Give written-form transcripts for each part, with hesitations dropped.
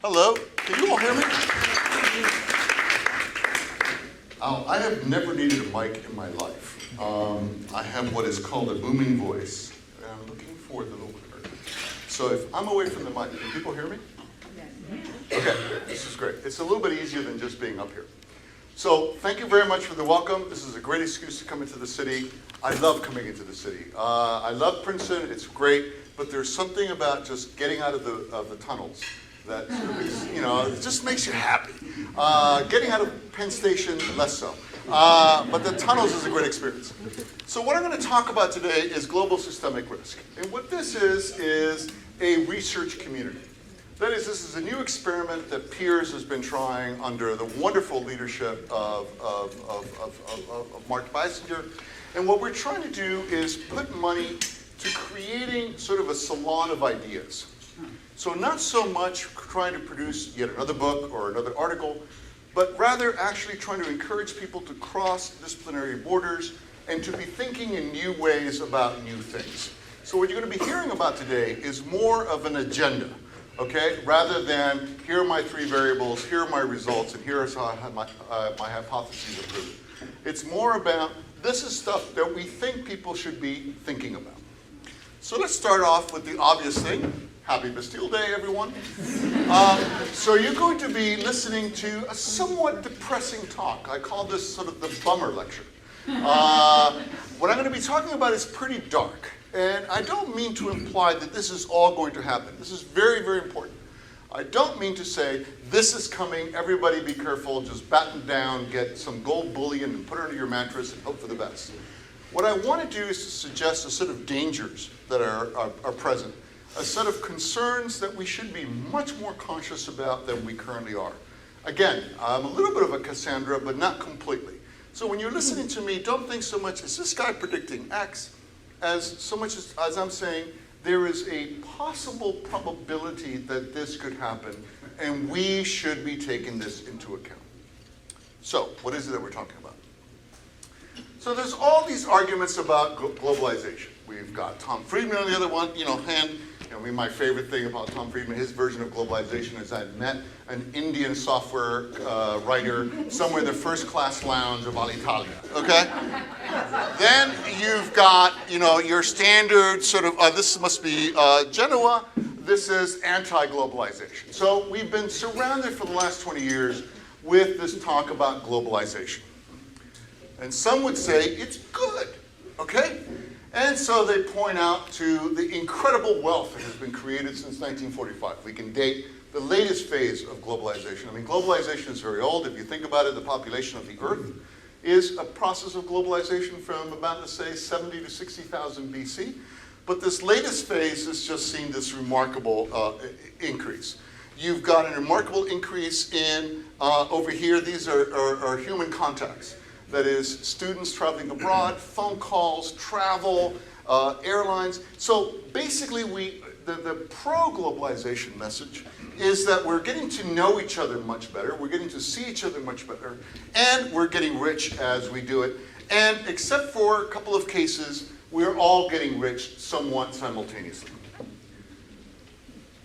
Hello, can you all hear me? I have never needed a mic in my life. I have what is called a booming voice, and I'm looking for the little clicker. So if I'm away from the mic, can people hear me? Okay, this is great. It's a little bit easier than just being up here. So thank you very much for the welcome. This is a great excuse to come into the city. I love coming into the city. I love Princeton, it's great, but there's something about just getting out of the tunnels that sort of is, it just makes you happy. Getting out of Penn Station, less so. But the tunnels is a great experience. So what I'm going to talk about today is global systemic risk. And what this is a research community. That is, this is a new experiment that PIIRS has been trying under the wonderful leadership of Mark Bisinger. And what we're trying to do is put money to creating sort of a salon of ideas. So not so much trying to produce yet another book or another article, but rather actually trying to encourage people to cross disciplinary borders and to be thinking in new ways about new things. So what you're going to be hearing about today is more of an agenda, okay? Rather than, here are my 3 variables, here are my results, and here is how I have my hypotheses are proven. It's more about, this is stuff that we think people should be thinking about. So let's start off with the obvious thing. Happy Bastille Day, everyone. So you're going to be listening to a somewhat depressing talk. I call this sort of the bummer lecture. What I'm going to be talking about is pretty dark. And I don't mean to imply that this is all going to happen. This is very, very important. I don't mean to say, this is coming, everybody be careful, just batten down, get some gold bullion and put it under your mattress and hope for the best. What I want to do is to suggest a set of dangers that are present. A set of concerns that we should be much more conscious about than we currently are. Again, I'm a little bit of a Cassandra, but not completely. So when you're listening to me, don't think so much, is this guy predicting X? As so much as I'm saying, there is a possible probability that this could happen, and we should be taking this into account. So, what is it that we're talking about? So there's all these arguments about globalization. We've got Tom Friedman on the other one, my favorite thing about Tom Friedman, his version of globalization is I met an Indian software writer somewhere in the first-class lounge of Alitalia, okay? Then you've got, your standard sort of, this must be Genoa, this is anti-globalization. So we've been surrounded for the last 20 years with this talk about globalization. And some would say it's good, okay? And so they point out to the incredible wealth that has been created since 1945. We can date the latest phase of globalization. I mean, globalization is very old. If you think about it, the population of the Earth is a process of globalization from about, let's say, 70 to 60,000 BC. But this latest phase has just seen this remarkable increase. You've got a remarkable increase in, over here, these are human contacts. That is, students traveling abroad, phone calls, travel, airlines. So basically, the pro-globalization message is that we're getting to know each other much better, we're getting to see each other much better, and we're getting rich as we do it. And except for a couple of cases, we're all getting rich somewhat simultaneously.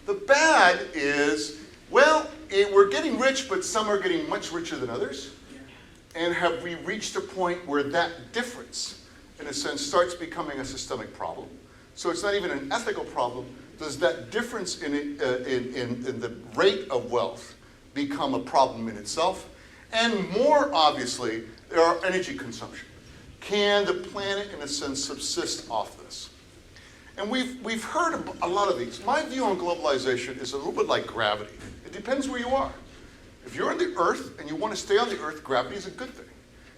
The bad is, well, we're getting rich, but some are getting much richer than others. And have we reached a point where that difference, in a sense, starts becoming a systemic problem? So it's not even an ethical problem. Does that difference in the rate of wealth become a problem in itself? And more obviously, there are energy consumption. Can the planet, in a sense, subsist off this? And we've heard a lot of these. My view on globalization is a little bit like gravity. It depends where you are. If you're on the Earth and you want to stay on the Earth, gravity is a good thing.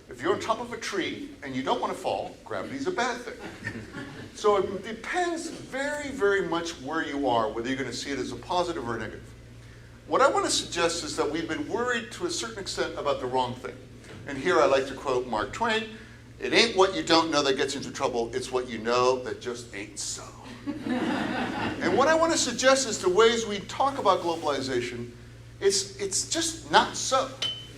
If you're on top of a tree and you don't want to fall, gravity is a bad thing. So it depends very, very much where you are, whether you're going to see it as a positive or a negative. What I want to suggest is that we've been worried to a certain extent about the wrong thing. And here I like to quote Mark Twain, "It ain't what you don't know that gets you into trouble, it's what you know that just ain't so." And what I want to suggest is the ways we talk about globalization, it's just not so.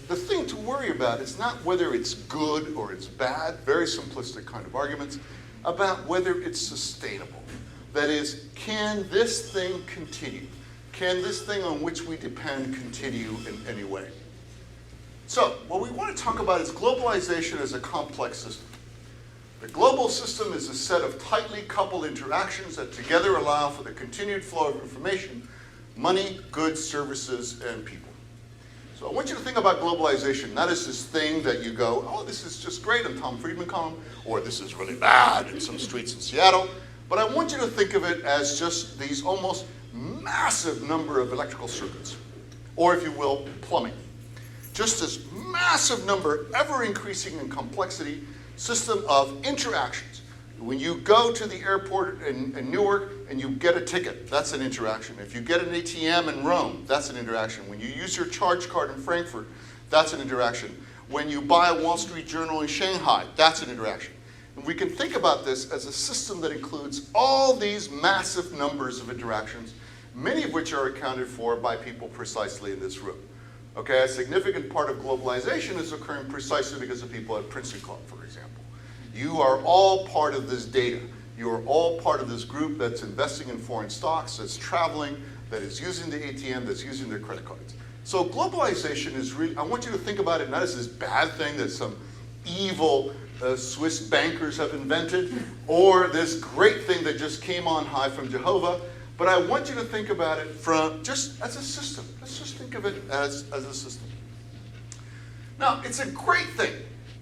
The thing to worry about is not whether it's good or it's bad, very simplistic kind of arguments, about whether it's sustainable. That is, can this thing continue? can this thing on which we depend continue in any way? So what we want to talk about is globalization as a complex system. The global system is a set of tightly coupled interactions that together allow for the continued flow of information, money, goods, services, and people. So I want you to think about globalization not as this thing that you go, oh, this is just great in Tom Friedman column, or this is really bad in some streets in Seattle. But I want you to think of it as just these almost massive number of electrical circuits, or if you will, plumbing. Just this massive number, ever increasing in complexity, system of interactions. When you go to the airport in Newark and you get a ticket, that's an interaction. If you get an ATM in Rome, that's an interaction. When you use your charge card in Frankfurt, that's an interaction. When you buy a Wall Street Journal in Shanghai, that's an interaction. And we can think about this as a system that includes all these massive numbers of interactions, many of which are accounted for by people precisely in this room. Okay, a significant part of globalization is occurring precisely because of people at Princeton Club, for example. You are all part of this data. You are all part of this group that's investing in foreign stocks, that's traveling, that is using the ATM, that's using their credit cards. So globalization is really, I want you to think about it not as this bad thing that some evil Swiss bankers have invented, or this great thing that just came on high from Jehovah, but I want you to think about it from just as a system. Let's just think of it as a system. Now, it's a great thing.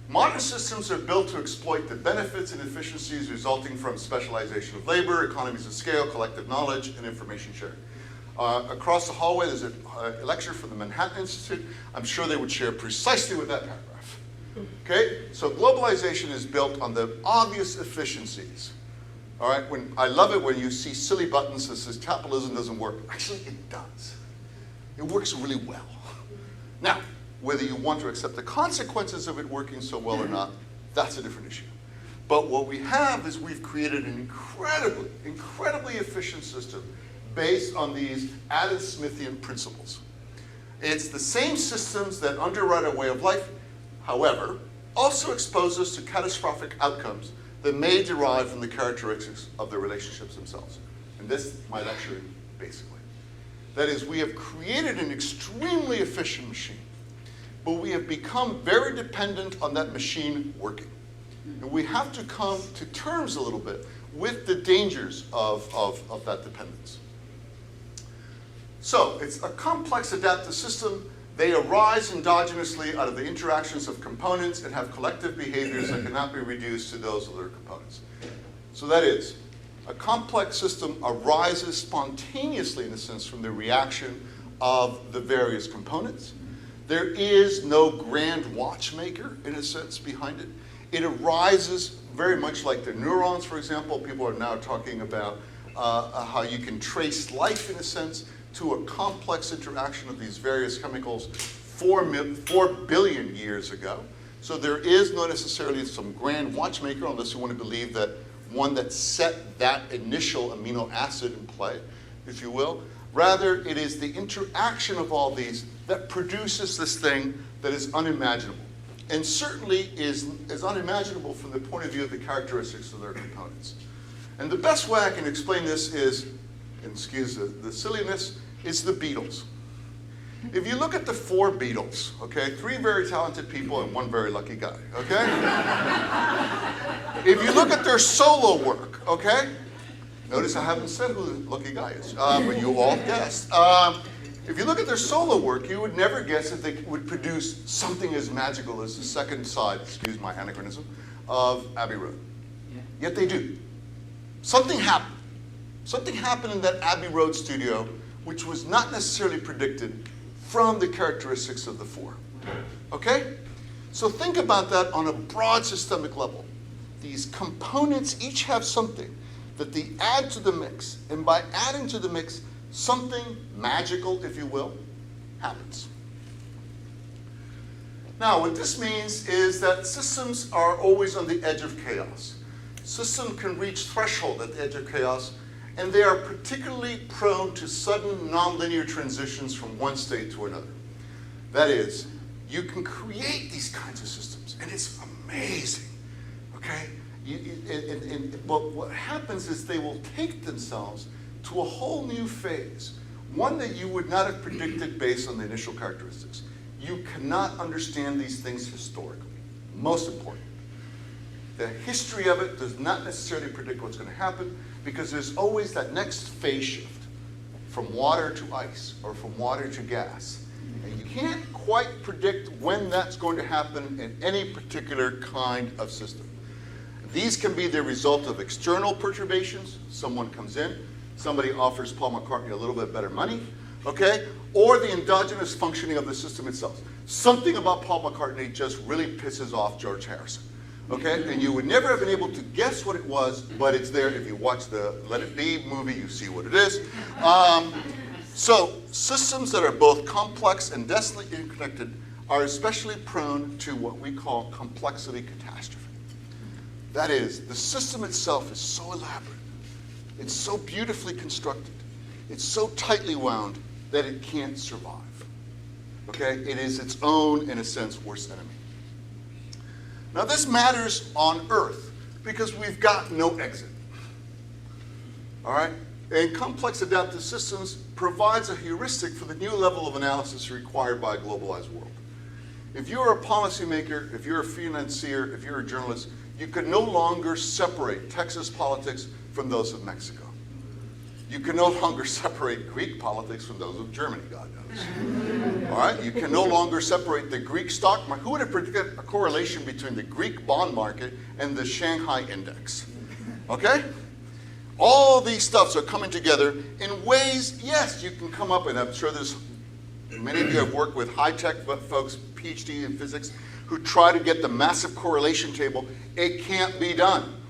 Modern systems are built to exploit the benefits and efficiencies resulting from specialization of labor, economies of scale, collective knowledge, and information sharing. Across the hallway, there's a lecture from the Manhattan Institute. I'm sure they would share precisely with that paragraph. Okay, so globalization is built on the obvious efficiencies. All right, I love it when you see silly buttons that says capitalism doesn't work. Actually, it does. It works really well. Now, whether you want to accept the consequences of it working so well or not, that's a different issue. But what we have is we've created an incredibly efficient system based on these Adam Smithian principles. It's the same systems that underwrite our way of life, however, also expose us to catastrophic outcomes that may derive from the characteristics of the relationships themselves. And this is my lecture, basically. That is, we have created an extremely efficient machine, but we have become very dependent on that machine working. And we have to come to terms a little bit with the dangers of that dependence. So it's a complex adaptive system. They arise endogenously out of the interactions of components and have collective behaviors that cannot be reduced to those of their components. So that is, a complex system arises spontaneously, in a sense, from the reaction of the various components. There is no grand watchmaker, in a sense, behind it. It arises very much like the neurons, for example. People are now talking about how you can trace life, in a sense, to a complex interaction of these various chemicals 4 billion years ago. So there is not necessarily some grand watchmaker, unless you want to believe that one that set that initial amino acid in play, if you will. Rather, it is the interaction of all these that produces this thing that is unimaginable. And certainly is unimaginable from the point of view of the characteristics of their components. And the best way I can explain this is, and excuse the silliness, is the Beatles. If you look at the 4 Beatles, okay, 3 very talented people and 1 very lucky guy, okay? If you look at their solo work, okay? Notice I haven't said who the lucky guy is, but you all guessed. If you look at their solo work, you would never guess that they would produce something as magical as the second side, excuse my anachronism, of Abbey Road. Yeah. Yet they do. Something happened. Something happened in that Abbey Road studio which was not necessarily predicted from the characteristics of the 4. Okay? So think about that on a broad systemic level. These components each have something that they add to the mix, and by adding to the mix, something magical, if you will, happens. Now, what this means is that systems are always on the edge of chaos. Systems can reach threshold at the edge of chaos, and they are particularly prone to sudden nonlinear transitions from one state to another. That is, you can create these kinds of systems, and it's amazing, okay? But what happens is they will take themselves to a whole new phase One that you would not have predicted based on the initial characteristics. You cannot understand these things historically. Most important. The history of it does not necessarily predict what's going to happen because there's always that next phase shift from water to ice or from water to gas. And you can't quite predict when that's going to happen in any particular kind of system. These can be the result of external perturbations. Someone comes in, somebody offers Paul McCartney a little bit better money, okay? Or the endogenous functioning of the system itself. Something about Paul McCartney just really pisses off George Harrison, okay? And you would never have been able to guess what it was, but it's there. If you watch the Let It Be movie, you see what it is. So systems that are both complex and densely interconnected are especially prone to what we call complexity catastrophe. That is, the system itself is so elaborate, it's so beautifully constructed, it's so tightly wound that it can't survive. Okay? It is its own, in a sense, worst enemy. Now this matters on Earth because we've got no exit. All right? And complex adaptive systems provides a heuristic for the new level of analysis required by a globalized world. If you're a policymaker, if you're a financier, if you're a journalist, you can no longer separate Texas politics from those of Mexico. You can no longer separate Greek politics from those of Germany, God knows. All right? You can no longer separate the Greek stock market. Who would have predicted a correlation between the Greek bond market and the Shanghai index? Okay? All these stuffs are coming together in ways, yes, you can come up, and I'm sure there's many of you have worked with high-tech folks, PhD in physics, who try to get the massive correlation table. It can't be done.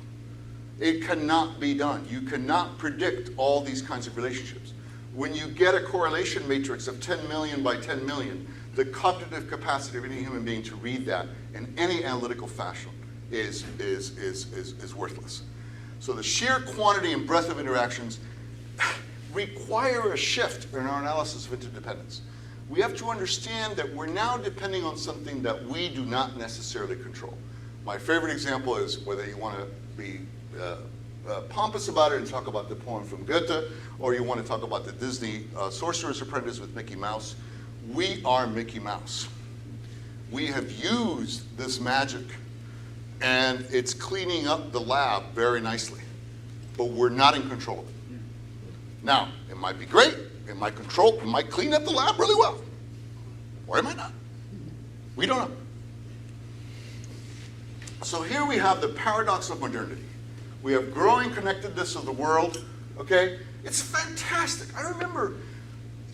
It cannot be done. You cannot predict all these kinds of relationships. When you get a correlation matrix of 10 million by 10 million, the cognitive capacity of any human being to read that in any analytical fashion is worthless. So the sheer quantity and breadth of interactions require a shift in our analysis of interdependence. We have to understand that we're now depending on something that we do not necessarily control. My favorite example is whether you want to be pompous about it and talk about the poem from Goethe, or you want to talk about the Disney Sorcerer's Apprentice with Mickey Mouse. We are Mickey Mouse. We have used this magic, and it's cleaning up the lab very nicely, but we're not in control of it. Now, it might be great. It might clean up the lab really well. Or it might not. We don't know. So here we have the paradox of modernity. We have growing connectedness of the world, okay? It's fantastic. I remember,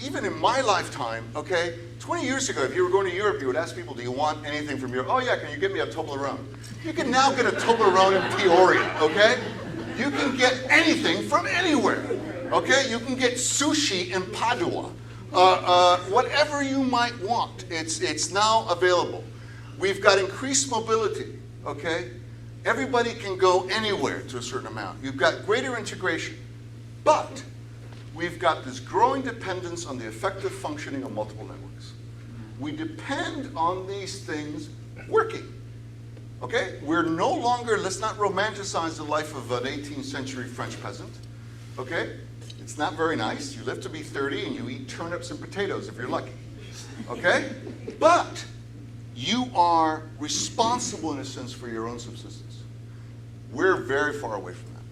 even in my lifetime, okay, 20 years ago, if you were going to Europe, you would ask people, do you want anything from Europe? Oh yeah, can you get me a Toblerone? You can now get a Toblerone in Peoria, okay? You can get anything from anywhere. Okay, you can get sushi in Padua. Whatever you might want, it's now available. We've got increased mobility, okay? Everybody can go anywhere to a certain amount. You've got greater integration, but we've got this growing dependence on the effective functioning of multiple networks. We depend on these things working, okay? We're no longer, let's not romanticize the life of an 18th century French peasant, okay? It's not very nice. You live to be 30 and you eat turnips and potatoes if you're lucky, okay? But you are responsible in a sense for your own subsistence. We're very far away from that.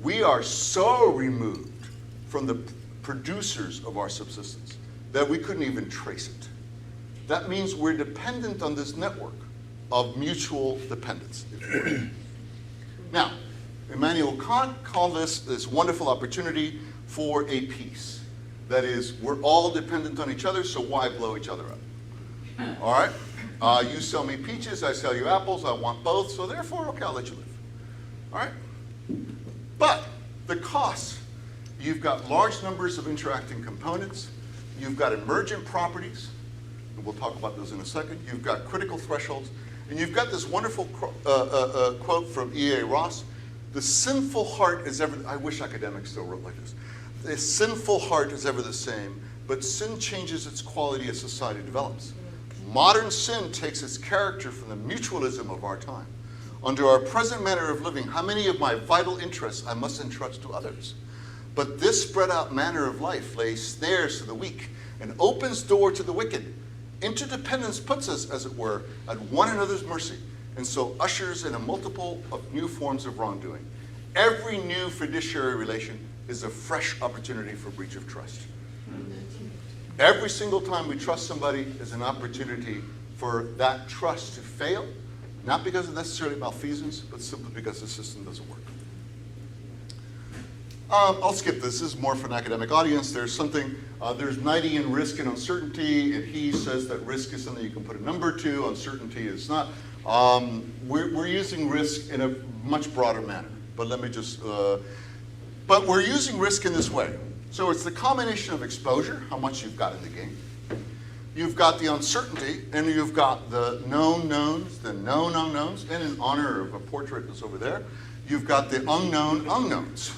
We are so removed from the producers of our subsistence that we couldn't even trace it. That means we're dependent on this network of mutual dependence, if you will. Now, Immanuel Kant called this wonderful opportunity for a peace. That is, we're all dependent on each other, so why blow each other up? All right? You sell me peaches, I sell you apples, I want both, so therefore, okay, I'll let you live. All right? But the costs, you've got large numbers of interacting components, you've got emergent properties, and we'll talk about those in a second, you've got critical thresholds, and you've got this wonderful quote from E.A. Ross: the sinful heart is ever, I wish academics still wrote like this. The sinful heart is ever the same, but sin changes its quality as society develops. Modern sin takes its character from the mutualism of our time. Under our present manner of living, how many of my vital interests I must entrust to others? But this spread out manner of life lays snares to the weak and opens door to the wicked. Interdependence puts us, as it were, at one another's mercy, and so ushers in a multiple of new forms of wrongdoing. Every new fiduciary relation is a fresh opportunity for breach of trust. Every single time we trust somebody is an opportunity for that trust to fail, not because of necessarily malfeasance, but simply because the system doesn't work. I'll skip this. This is more for an academic audience. There's Knighty in risk and uncertainty, and he says that risk is something you can put a number to, uncertainty is not. We're using risk in a much broader manner, but let me just, but we're using risk in this way. So it's the combination of exposure, how much you've got in the game. You've got the uncertainty, and you've got the known knowns, the known unknowns, and in honor of a portrait that's over there, you've got the unknown unknowns.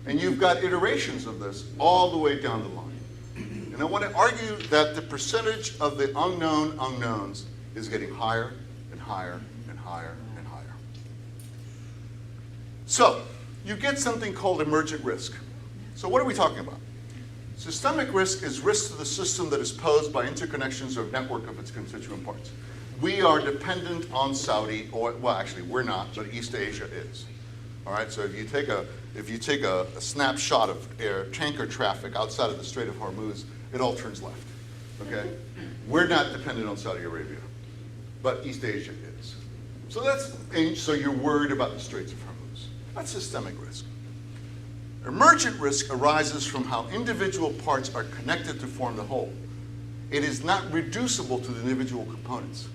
And you've got iterations of this all the way down the line. And I want to argue that the percentage of the unknown unknowns is getting higher and higher and higher and higher. So you get something called emergent risk. So what are we talking about? Systemic risk is risk to the system that is posed by interconnections or network of its constituent parts. We are dependent on Saudi oil. Well, actually, we're not, but East Asia is. All right, so if you take a snapshot of air tanker traffic outside of the Strait of Hormuz, it all turns left. Okay, we're not dependent on Saudi Arabia, but East Asia is. So you're worried about the Straits of Hormuz. That's systemic risk. Emergent risk arises from how individual parts are connected to form the whole. It is not reducible to the individual components.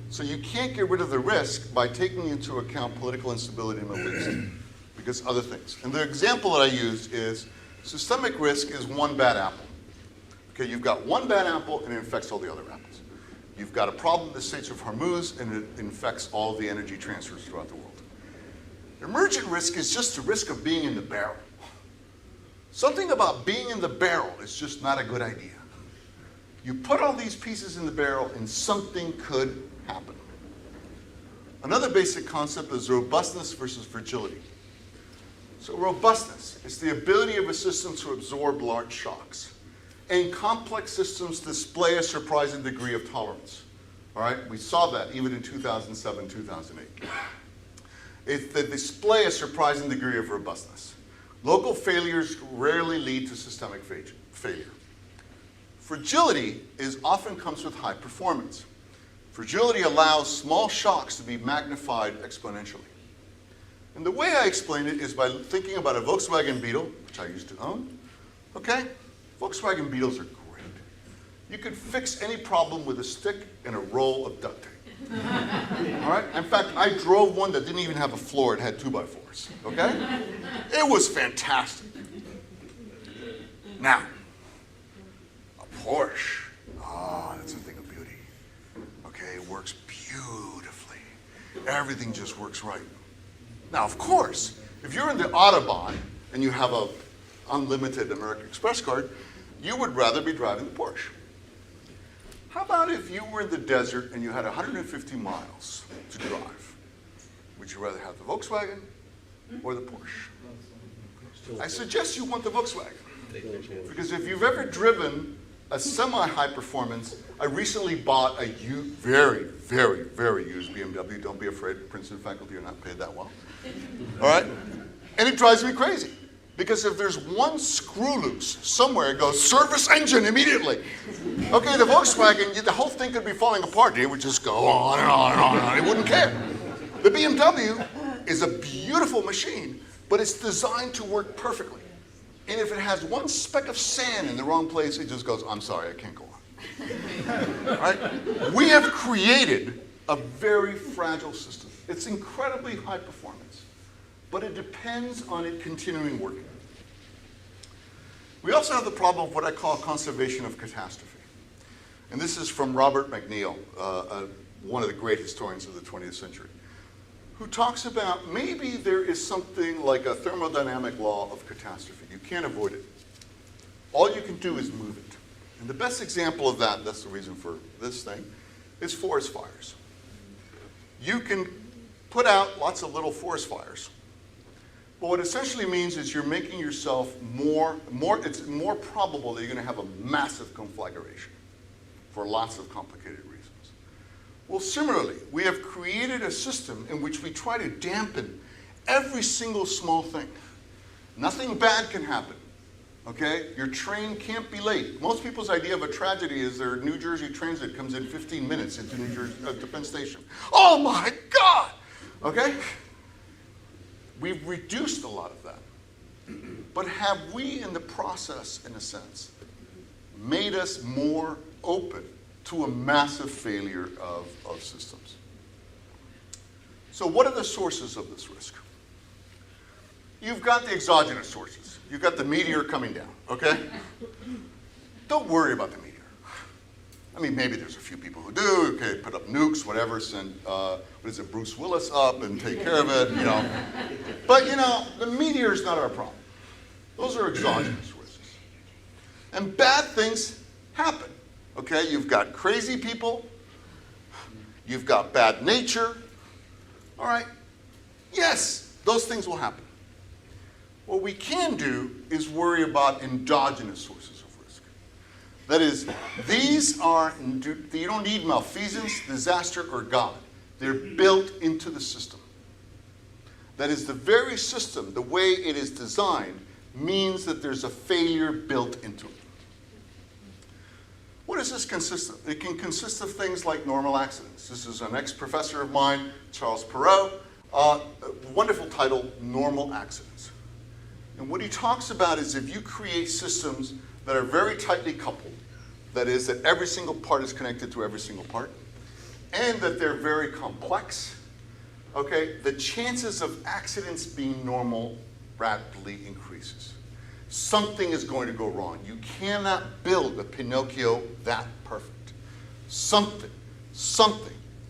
So you can't get rid of the risk by taking into account political instability in the Middle East, because other things. And the example that I used is systemic risk is one bad apple. Okay, you've got one bad apple and it infects all the other apples. You've got a problem in the Straits of Hormuz and it infects all the energy transfers throughout the world. Emergent risk is just the risk of being in the barrel. Something about being in the barrel is just not a good idea. You put all these pieces in the barrel and something could happen. Another basic concept is robustness versus fragility. So robustness is the ability of a system to absorb large shocks. And complex systems display a surprising degree of tolerance. All right, we saw that even in 2007, 2008. They display a surprising degree of robustness. Local failures rarely lead to systemic failure. Fragility often comes with high performance. Fragility allows small shocks to be magnified exponentially. And the way I explain it is by thinking about a Volkswagen Beetle, which I used to own. Okay? Volkswagen Beetles are great. You could fix any problem with a stick and a roll of duct tape. All right? In fact, I drove one that didn't even have a floor. It had 2x4s. Okay? It was fantastic. Now, a Porsche. Oh, that's a thing of beauty. Okay, it works beautifully. Everything just works right. Now, of course, if you're in the Autobahn and you have an unlimited American Express card, you would rather be driving the Porsche. How about if you were in the desert and you had 150 miles to drive? Would you rather have the Volkswagen or the Porsche? I suggest you want the Volkswagen. Because if you've ever driven a semi-high performance, I recently bought a very, very, very used BMW. Don't be afraid, Princeton faculty are not paid that well. All right? And it drives me crazy. Because if there's one screw loose somewhere, it goes, service engine immediately. Okay, the Volkswagen, the whole thing could be falling apart. It would just go on and on and on and on. It wouldn't care. The BMW is a beautiful machine, but it's designed to work perfectly. And if it has one speck of sand in the wrong place, it just goes, I'm sorry, I can't go on. All right? We have created a very fragile system. It's incredibly high performance, but it depends on it continuing working. We also have the problem of what I call conservation of catastrophe. And this is from Robert McNeill, one of the great historians of the 20th century, who talks about maybe there is something like a thermodynamic law of catastrophe. You can't avoid it. All you can do is move it. And the best example of that, that's the reason for this thing, is forest fires. You can put out lots of little forest fires, But what it essentially means is you're making yourself it's more probable that you're going to have a massive conflagration for lots of complicated reasons. Well, similarly, we have created a system in which we try to dampen every single small thing. Nothing bad can happen, okay? Your train can't be late. Most people's idea of a tragedy is their New Jersey transit comes in 15 minutes into to Penn Station. Oh my God, okay? We've reduced a lot of that. But have we, in the process, in a sense, made us more open to a massive failure of systems? So what are the sources of this risk? You've got the exogenous sources. You've got the meteor coming down, okay? Don't worry about the meteor. I mean, maybe there's a few people who do, okay, put up nukes, whatever, send, Bruce Willis up and take care of it, you know. But, you know, the meteor is not our problem. Those are exogenous risks. And bad things happen, okay? You've got crazy people. You've got bad nature. All right? Yes, those things will happen. What we can do is worry about endogenous sources of risk. That is, these are, you don't need malfeasance, disaster, or God. They're built into the system. That is, the very system, the way it is designed, means that there's a failure built into it. What does this consist of? It can consist of things like normal accidents. This is an ex-professor of mine, Charles Perrault, wonderful title, Normal Accidents. And what he talks about is if you create systems that are very tightly coupled, that is, that every single part is connected to every single part, and that they're very complex, okay, the chances of accidents being normal rapidly increases. Something is going to go wrong. You cannot build a Pinocchio that perfect. Something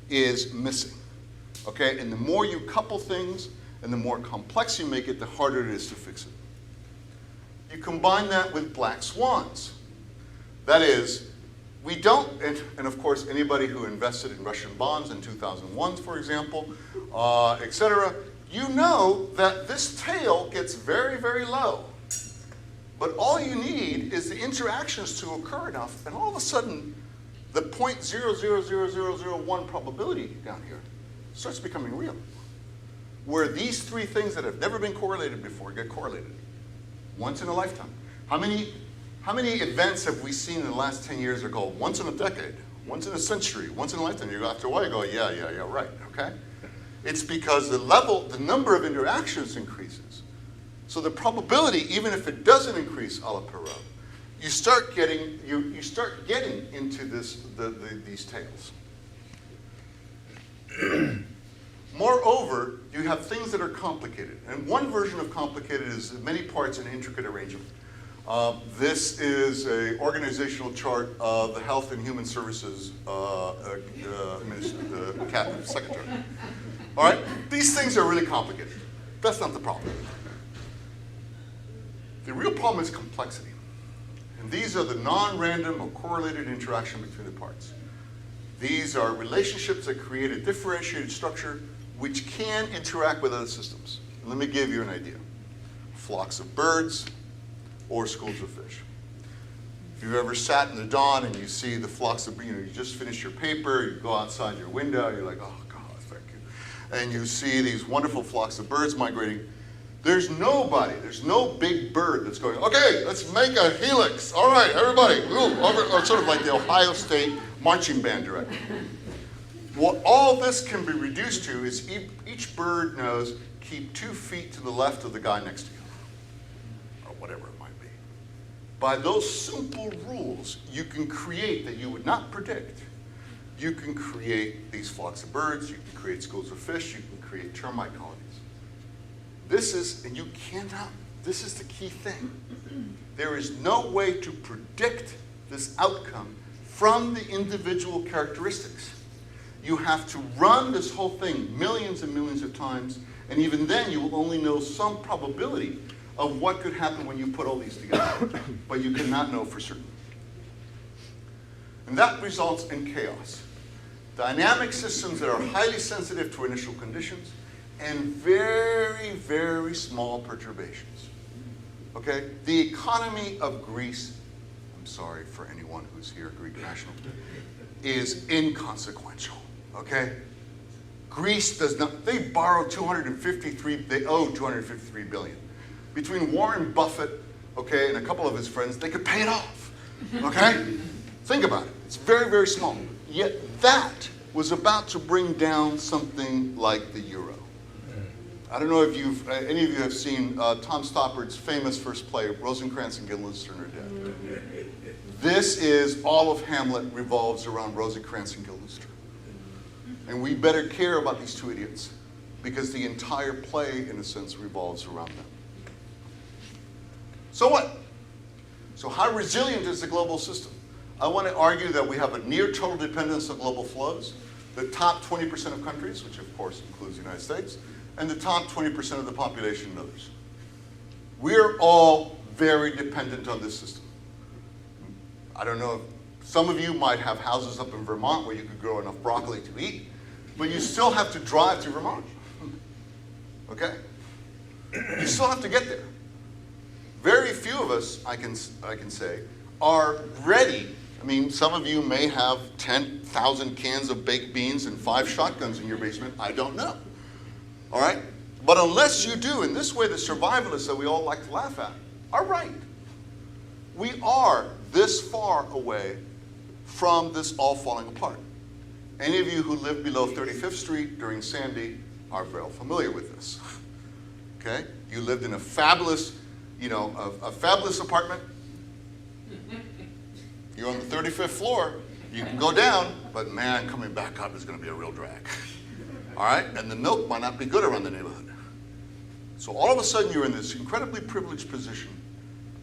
is missing, okay? And the more you couple things and the more complex you make it, the harder it is to fix it. You combine that with black swans. That is, we don't, and of course, anybody who invested in Russian bonds in 2001, for example, et cetera, you know that this tail gets very, very low. But all you need is the interactions to occur enough, and all of a sudden, the 0.000001 probability down here starts becoming real. Where these three things that have never been correlated before get correlated. Once in a lifetime. How many events have we seen in the last 10 years that go once in a decade, once in a century, once in a lifetime? You go after a while, you go, yeah, right, okay? It's because the number of interactions increases. So the probability, even if it doesn't increase a la Perrault, you start getting into these tails. Moreover, you have things that are complicated. And one version of complicated is many parts and intricate arrangement. This is an organizational chart of the Health and Human Services Secretary. All right? These things are really complicated. That's not the problem. The real problem is complexity. And these are the non-random or correlated interaction between the parts. These are relationships that create a differentiated structure which can interact with other systems. And let me give you an idea. Flocks of birds or schools of fish. If you've ever sat in the dawn and you see the flocks of, you just finished your paper, you go outside your window, you're like, oh God, thank you. And you see these wonderful flocks of birds migrating. There's no big bird that's going, okay, let's make a helix. All right, everybody, sort of like the Ohio State marching band director. What all this can be reduced to is each bird knows, keep 2 feet to the left of the guy next to you, or whatever it might be. By those simple rules, you can create that you would not predict. You can create these flocks of birds, you can create schools of fish, you can create termite colonies. This is the key thing. There is no way to predict this outcome from the individual characteristics. You have to run this whole thing millions and millions of times, and even then you will only know some probability of what could happen when you put all these together, but you cannot know for certain. And that results in chaos. Dynamic systems that are highly sensitive to initial conditions and very, very small perturbations. Okay? The economy of Greece, I'm sorry for anyone who's here, Greek national, is inconsequential. Okay? Greece does not, they borrow they owe 253 billion. Between Warren Buffett, okay, and a couple of his friends, they could pay it off. Okay? Think about it. It's very, very small. Yet that was about to bring down something like the euro. I don't know if any of you have seen Tom Stoppard's famous first play, Rosencrantz and Guildenstern Are Dead. This is all of Hamlet revolves around Rosencrantz and Guildenstern. And we better care about these two idiots because the entire play, in a sense, revolves around them. So what? So how resilient is the global system? I want to argue that we have a near total dependence on global flows, the top 20% of countries, which of course includes the United States, and the top 20% of the population and others. We're all very dependent on this system. I don't know, some of you might have houses up in Vermont where you could grow enough broccoli to eat, but you still have to drive to Vermont, okay? You still have to get there. Very few of us, I can say, are ready. I mean, some of you may have 10,000 cans of baked beans and 5 shotguns in your basement. I don't know. All right? But unless you do, in this way, the survivalists that we all like to laugh at are right. We are this far away from this all falling apart. Any of you who lived below 35th Street during Sandy are very familiar with this. Okay? You lived in a fabulous, a fabulous apartment. You're on the 35th floor. You can go down, but man, coming back up is going to be a real drag. All right? And the milk might not be good around the neighborhood. So all of a sudden, you're in this incredibly privileged position,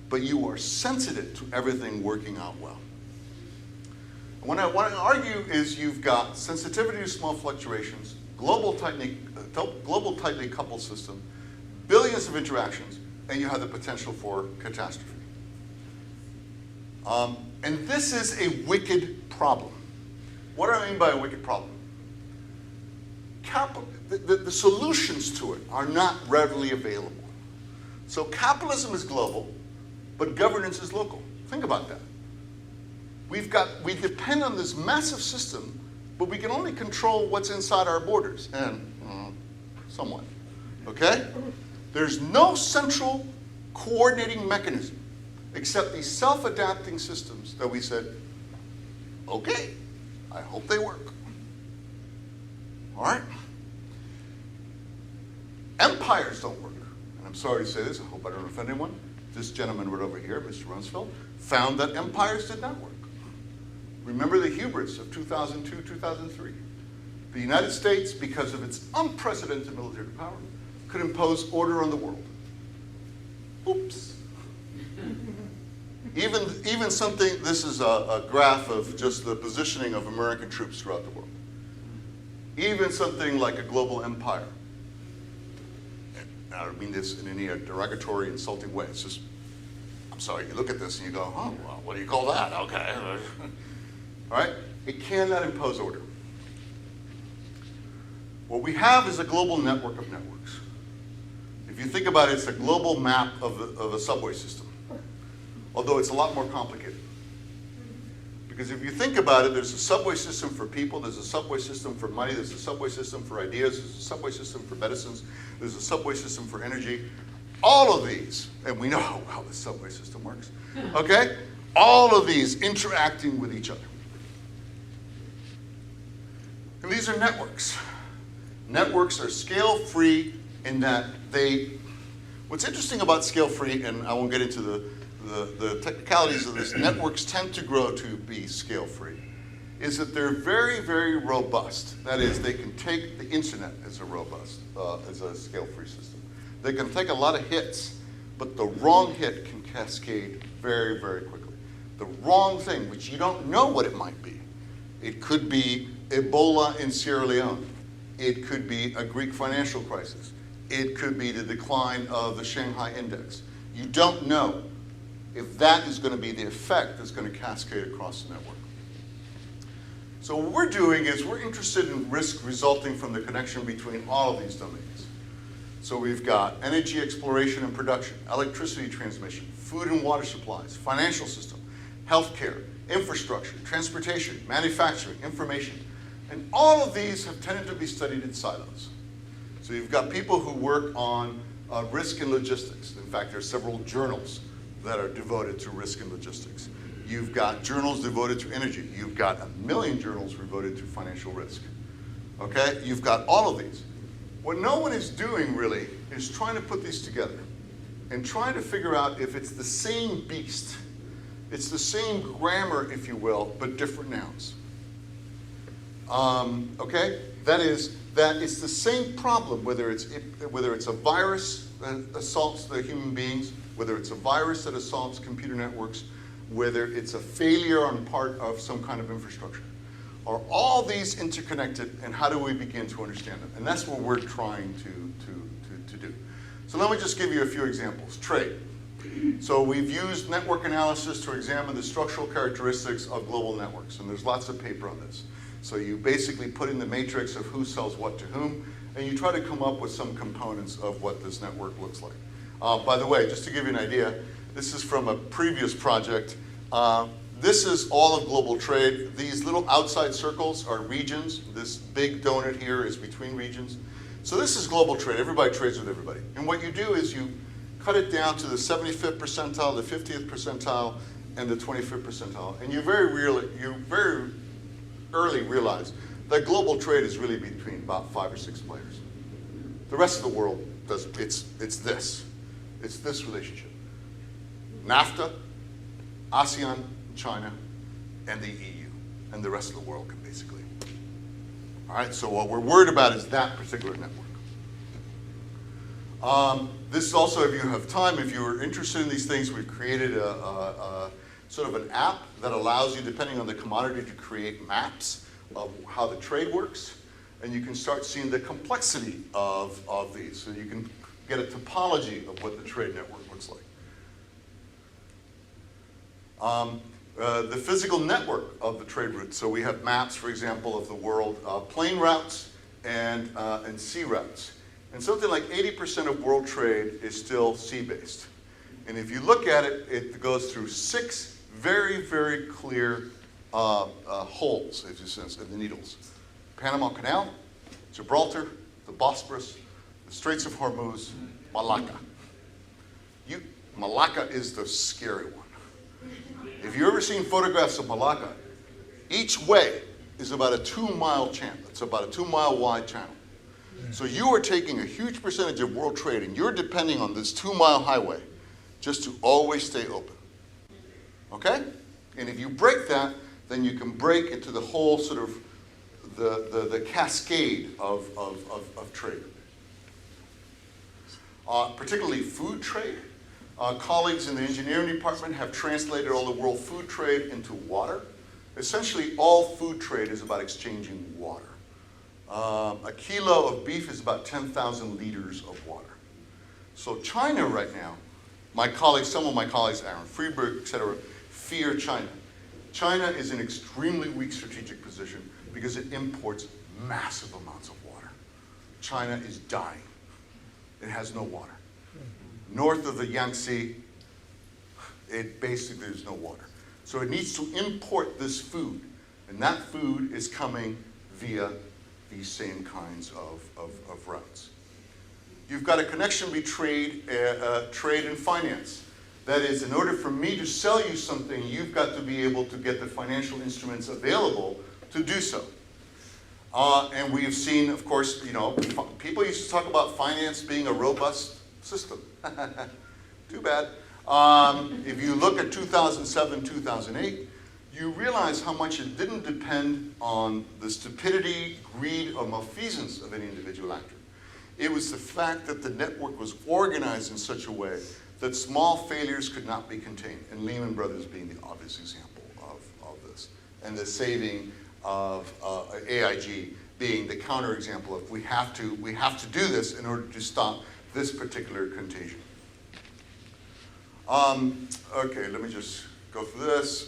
but you are sensitive to everything working out well. And what I want to argue is you've got sensitivity to small fluctuations, global tightly coupled system, billions of interactions, and you have the potential for catastrophe. And this is a wicked problem. What do I mean by a wicked problem? The solutions to it are not readily available. So capitalism is global, but governance is local. Think about that. We depend on this massive system, but we can only control what's inside our borders, and somewhat, okay? There's no central coordinating mechanism except these self-adapting systems that we said, okay, I hope they work. All right? Empires don't work. And I'm sorry to say this, I hope I don't offend anyone. This gentleman right over here, Mr. Rumsfeld, found that empires did not work. Remember the hubris of 2002, 2003. The United States, because of its unprecedented military power, could impose order on the world. Oops. Even something, this is a graph of just the positioning of American troops throughout the world. Even something like a global empire. And I don't mean this in any derogatory, insulting way. It's just, I'm sorry, you look at this and you go, oh, well, what do you call that? Okay. All right? It cannot impose order. What we have is a global network of networks. If you think about it, it's a global map of a subway system, although it's a lot more complicated. Because if you think about it, there's a subway system for people, there's a subway system for money, there's a subway system for ideas, there's a subway system for medicines, there's a subway system for energy. All of these, and we know how the subway system works, okay? All of these interacting with each other. And these are networks. Networks are scale-free in that what's interesting about scale-free, and I won't get into the technicalities of this, networks tend to grow to be scale-free, is that they're very, very robust. That is, they can take the internet as a scale-free system. They can take a lot of hits, but the wrong hit can cascade very, very quickly. The wrong thing, which you don't know what it might be. It could be Ebola in Sierra Leone. It could be a Greek financial crisis. It could be the decline of the Shanghai index. You don't know if that is going to be the effect that's going to cascade across the network. So what we're doing is we're interested in risk resulting from the connection between all of these domains. So we've got energy exploration and production, electricity transmission, food and water supplies, financial system, healthcare, infrastructure, transportation, manufacturing, information. And all of these have tended to be studied in silos. So you've got people who work on risk and logistics. In fact, there are several journals that are devoted to risk and logistics. You've got journals devoted to energy. You've got 1 million journals devoted to financial risk. Okay? You've got all of these. What no one is doing really is trying to put these together and trying to figure out if it's the same beast. It's the same grammar, if you will, but different nouns. Okay? That is, that it's the same problem, whether it's a virus that assaults the human beings, whether it's a virus that assaults computer networks, whether it's a failure on part of some kind of infrastructure. Are all these interconnected, and how do we begin to understand them? And that's what we're trying to do. So let me just give you a few examples. Trade. So we've used network analysis to examine the structural characteristics of global networks, and there's lots of paper on this. So you basically put in the matrix of who sells what to whom, and you try to come up with some components of what this network looks like. By the way, just to give you an idea, this is from a previous project. This is all of global trade. These little outside circles are regions. This big donut here is between regions. So this is global trade. Everybody trades with everybody. And what you do is you cut it down to the 75th percentile, the 50th percentile, and the 25th percentile. And you very early realize that global trade is really between about 5 or 6 players. The rest of the world doesn't. It's this. It's this relationship. NAFTA, ASEAN, China, and the EU, and the rest of the world, basically. All right, so what we're worried about is that particular network. This is also, if you have time, if you're interested in these things, we've created a sort of an app that allows you, depending on the commodity, to create maps of how the trade works, and you can start seeing the complexity of these. So you can get a topology of what the trade network looks like. The physical network of the trade routes. So we have maps, for example, of the world plane routes and sea routes. And something like 80% of world trade is still sea-based. And if you look at it, it goes through 6 very, very clear holes, if you sense, in the needles. Panama Canal, Gibraltar, the Bosporus, the Straits of Hormuz, Malacca. Malacca is the scary one. If you've ever seen photographs of Malacca, each way is about a 2-mile channel. It's about a 2-mile wide channel. So you are taking a huge percentage of world trade, and you're depending on this 2-mile highway just to always stay open. Okay? And if you break that, then you can break into the whole sort of the cascade of trade. Particularly food trade. Colleagues in the engineering department have translated all the world food trade into water. Essentially, all food trade is about exchanging water. A kilo of beef is about 10,000 liters of water. So China right now, some of my colleagues, Aaron Freeberg, et cetera, fear China. China is in an extremely weak strategic position because it imports massive amounts of water. China is dying. It has no water. North of the Yangtze, there's no water. So it needs to import this food, and that food is coming via these same kinds of routes. You've got a connection between trade and finance. That is, in order for me to sell you something, you've got to be able to get the financial instruments available to do so. And we have seen, of course, people used to talk about finance being a robust system. Too bad. If you look at 2007, 2008, you realize how much it didn't depend on the stupidity, greed, or malfeasance of any individual actor. It was the fact that the network was organized in such a way that small failures could not be contained, and Lehman Brothers being the obvious example of this, and the saving of AIG being the counterexample of we have to do this in order to stop this particular contagion. Okay, let me just go through this.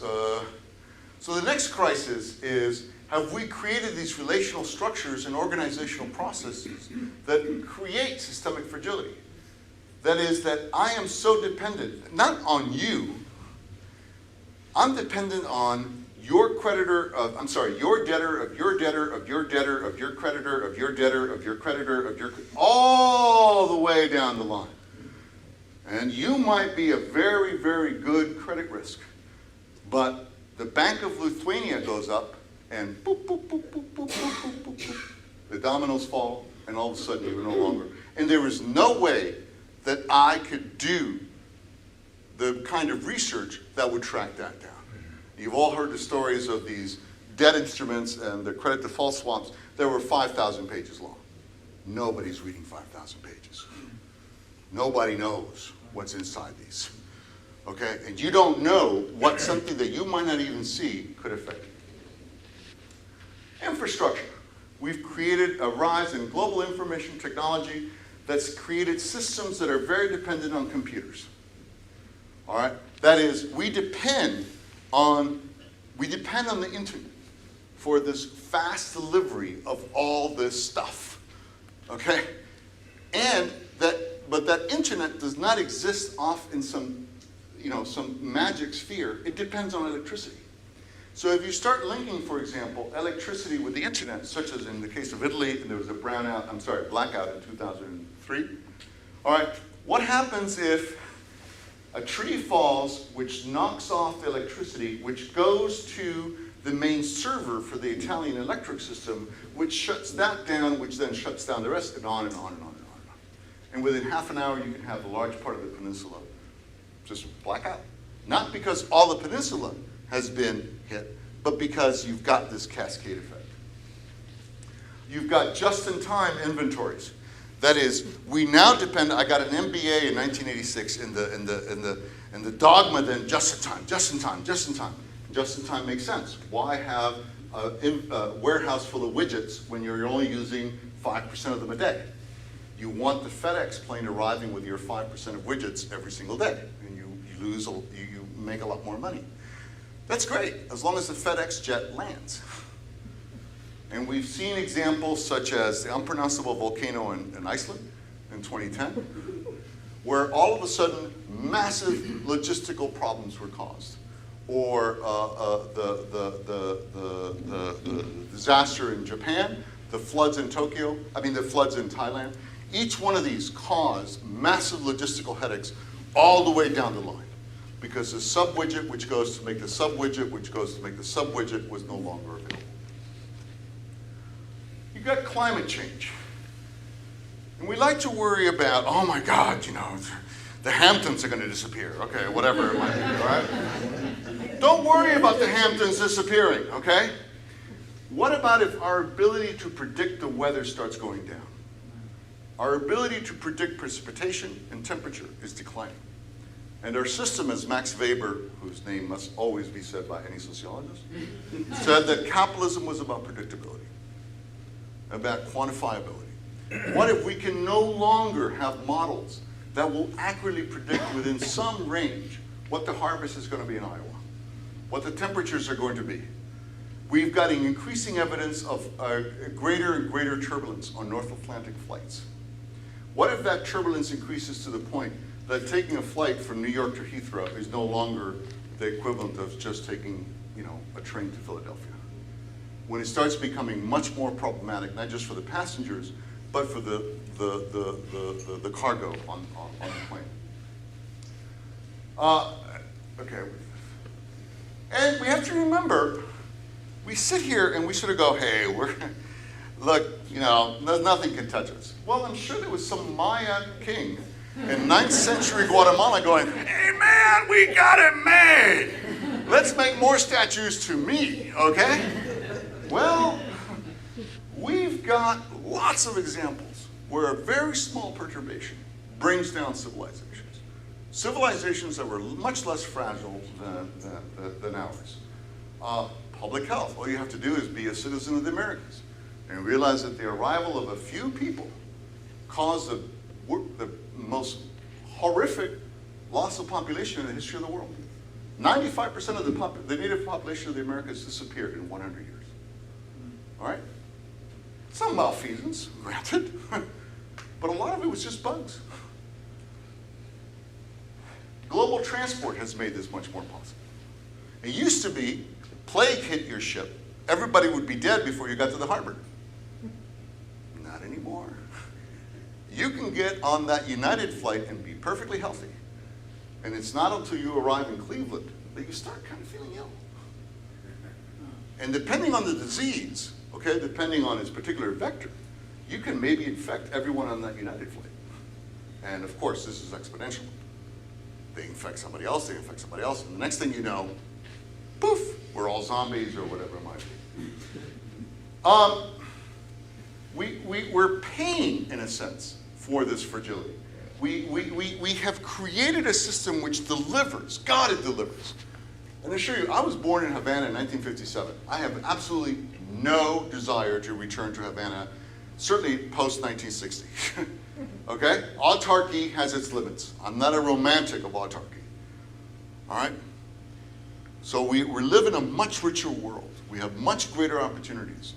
So the next crisis is have we created these relational structures and organizational processes that create systemic fragility. That is, that I am so dependent, not on you, I'm dependent on your creditor of, I'm sorry, your debtor of your debtor of your debtor of your creditor of your debtor of your creditor of your, all the way down the line. And you might be a very, very good credit risk, but the Bank of Lithuania goes up and boop, boop, boop, boop, boop, boop, boop, boop, boop. The dominoes fall, and all of a sudden you're no longer. And there is no way that I could do the kind of research that would track that down. You've all heard the stories of these debt instruments and the credit default swaps that were 5,000 pages long. Nobody's reading 5,000 pages. Nobody knows what's inside these. Okay? And you don't know what something that you might not even see could affect you. Infrastructure. We've created a rise in global information technology that's created systems that are very dependent on computers. All right? That is, we depend on the internet for this fast delivery of all this stuff. Okay? And but that internet does not exist off in some magic sphere. It depends on electricity. So if you start linking, for example, electricity with the internet, such as in the case of Italy, and there was a blackout in 2003. All right, what happens if a tree falls, which knocks off the electricity, which goes to the main server for the Italian electric system, which shuts that down, which then shuts down the rest, and on and on and on and on and on. And within half an hour, you can have a large part of the peninsula just black out. Not because all the peninsula has been hit, but because you've got this cascade effect. You've got just-in-time inventories. That is, we now depend. I got an MBA in 1986 in the dogma then just-in-time, just-in-time, just-in-time. Just-in-time makes sense. Why have a warehouse full of widgets when you're only using 5% of them a day? You want the FedEx plane arriving with your 5% of widgets every single day, and you make a lot more money. That's great, as long as the FedEx jet lands. And we've seen examples such as the unpronounceable volcano in Iceland in 2010, where all of a sudden massive logistical problems were caused. Or the disaster in Japan, the floods in the floods in Thailand. Each one of these caused massive logistical headaches all the way down the line, because the sub-widget which goes to make the sub-widget which goes to make the sub-widget was no longer available. You've got climate change. And we like to worry about, oh my God, the Hamptons are going to disappear. Okay, whatever it might be, all right? Don't worry about the Hamptons disappearing, okay? What about if our ability to predict the weather starts going down? Our ability to predict precipitation and temperature is declining. And our system, as Max Weber, whose name must always be said by any sociologist, said that capitalism was about predictability, about quantifiability. What if we can no longer have models that will accurately predict within some range what the harvest is going to be in Iowa, what the temperatures are going to be? We've got increasing evidence of greater and greater turbulence on North Atlantic flights. What if that turbulence increases to the point that taking a flight from New York to Heathrow is no longer the equivalent of just taking, a train to Philadelphia? When it starts becoming much more problematic, not just for the passengers, but for the cargo on the plane. Okay. And we have to remember, we sit here and we sort of go, hey, look, nothing can touch us. Well, I'm sure there was some Maya king in 9th century Guatemala going, hey man, we got it made. Let's make more statues to me, okay? Well, we've got lots of examples where a very small perturbation brings down civilizations. Civilizations that were much less fragile than ours. Public health, all you have to do is be a citizen of the Americas and realize that the arrival of a few people caused the most horrific loss of population in the history of the world. 95% of the native population of the Americas disappeared in 100 years. all right? Some malfeasance, granted, but a lot of it was just bugs. Global transport has made this much more possible. It used to be, plague hit your ship, everybody would be dead before you got to the harbor. Not anymore. You can get on that United flight and be perfectly healthy. And it's not until you arrive in Cleveland that you start kind of feeling ill. And depending on the disease, okay, depending on its particular vector, you can maybe infect everyone on that United flight. And of course, this is exponential. They infect somebody else, and the next thing you know, poof, we're all zombies or whatever it might be. We're paying, in a sense, for this fragility. We have created a system which delivers. God, it delivers. And I assure you, I was born in Havana in 1957. I have absolutely no desire to return to Havana, certainly post-1960. Okay? Autarky has its limits. I'm not a romantic of autarky. All right? So we live in a much richer world. We have much greater opportunities.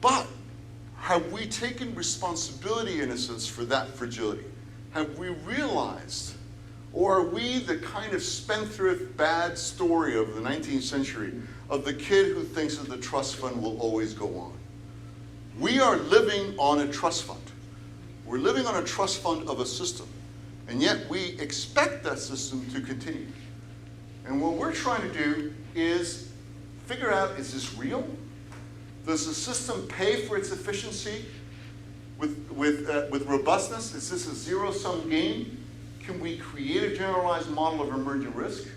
But have we taken responsibility, in a sense, for that fragility? Have we realized, or are we the kind of spendthrift bad story of the 19th century of the kid who thinks that the trust fund will always go on? We are living on a trust fund. We're living on a trust fund of a system, and yet we expect that system to continue. And what we're trying to do is figure out, is this real? Does the system pay for its efficiency with robustness? Is this a zero-sum game? Can we create a generalized model of emergent risk?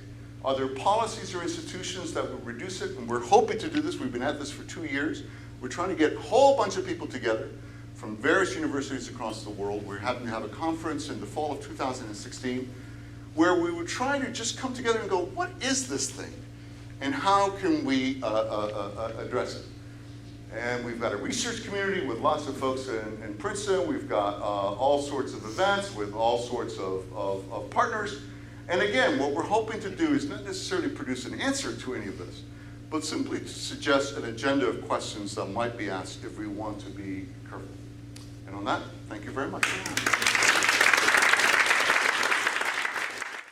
Are there policies or institutions that would reduce it? And we're hoping to do this. We've been at this for 2 years. We're trying to get a whole bunch of people together from various universities across the world. We're having to have a conference in the fall of 2016 where we would try to just come together and go, what is this thing? And how can we address it? And we've got a research community with lots of folks in Princeton. We've got all sorts of events with all sorts of partners. And again, what we're hoping to do is not necessarily produce an answer to any of this, but simply to suggest an agenda of questions that might be asked if we want to be careful. And on that, thank you very much.